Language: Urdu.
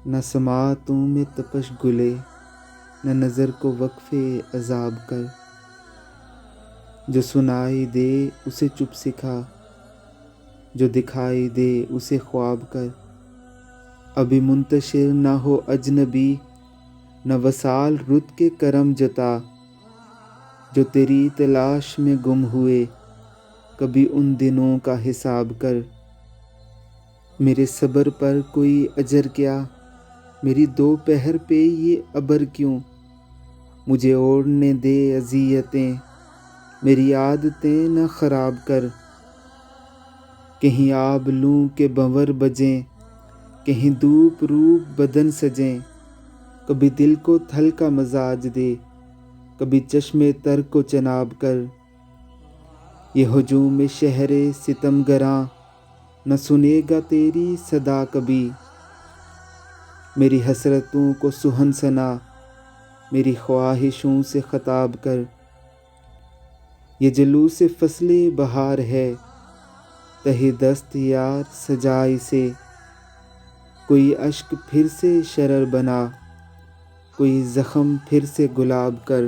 نہ سماعتوں میں تپش گلے، نہ نظر کو وقف عذاب کر۔ جو سنائی دے اسے چپ سکھا، جو دکھائی دے اسے خواب کر۔ ابھی منتشر نہ ہو اجنبی، نہ وصال رت کے کرم جتا۔ جو تیری تلاش میں گم ہوئے، کبھی ان دنوں کا حساب کر۔ میرے صبر پر کوئی اجر کیا، میری دوپہر پہ یہ ابر کیوں؟ مجھے اوڑھنے دے اذیتیں، میری عادتیں نہ خراب کر۔ کہیں آب لوں کہ بھنور بجیں، کہیں دھوپ روپ بدن سجیں۔ کبھی دل کو تھل کا مزاج دے، کبھی چشم تر کو چناب کر۔ یہ ہجوم شہر ستم گراں، نہ سنے گا تیری صدا کبھی۔ میری حسرتوں کو سہن سنا، میری خواہشوں سے خطاب کر۔ یہ جلوس فصل بہار ہے، تہ دست یار سجا اسے۔ کوئی اشک پھر سے شرر بنا، کوئی زخم پھر سے گلاب کر۔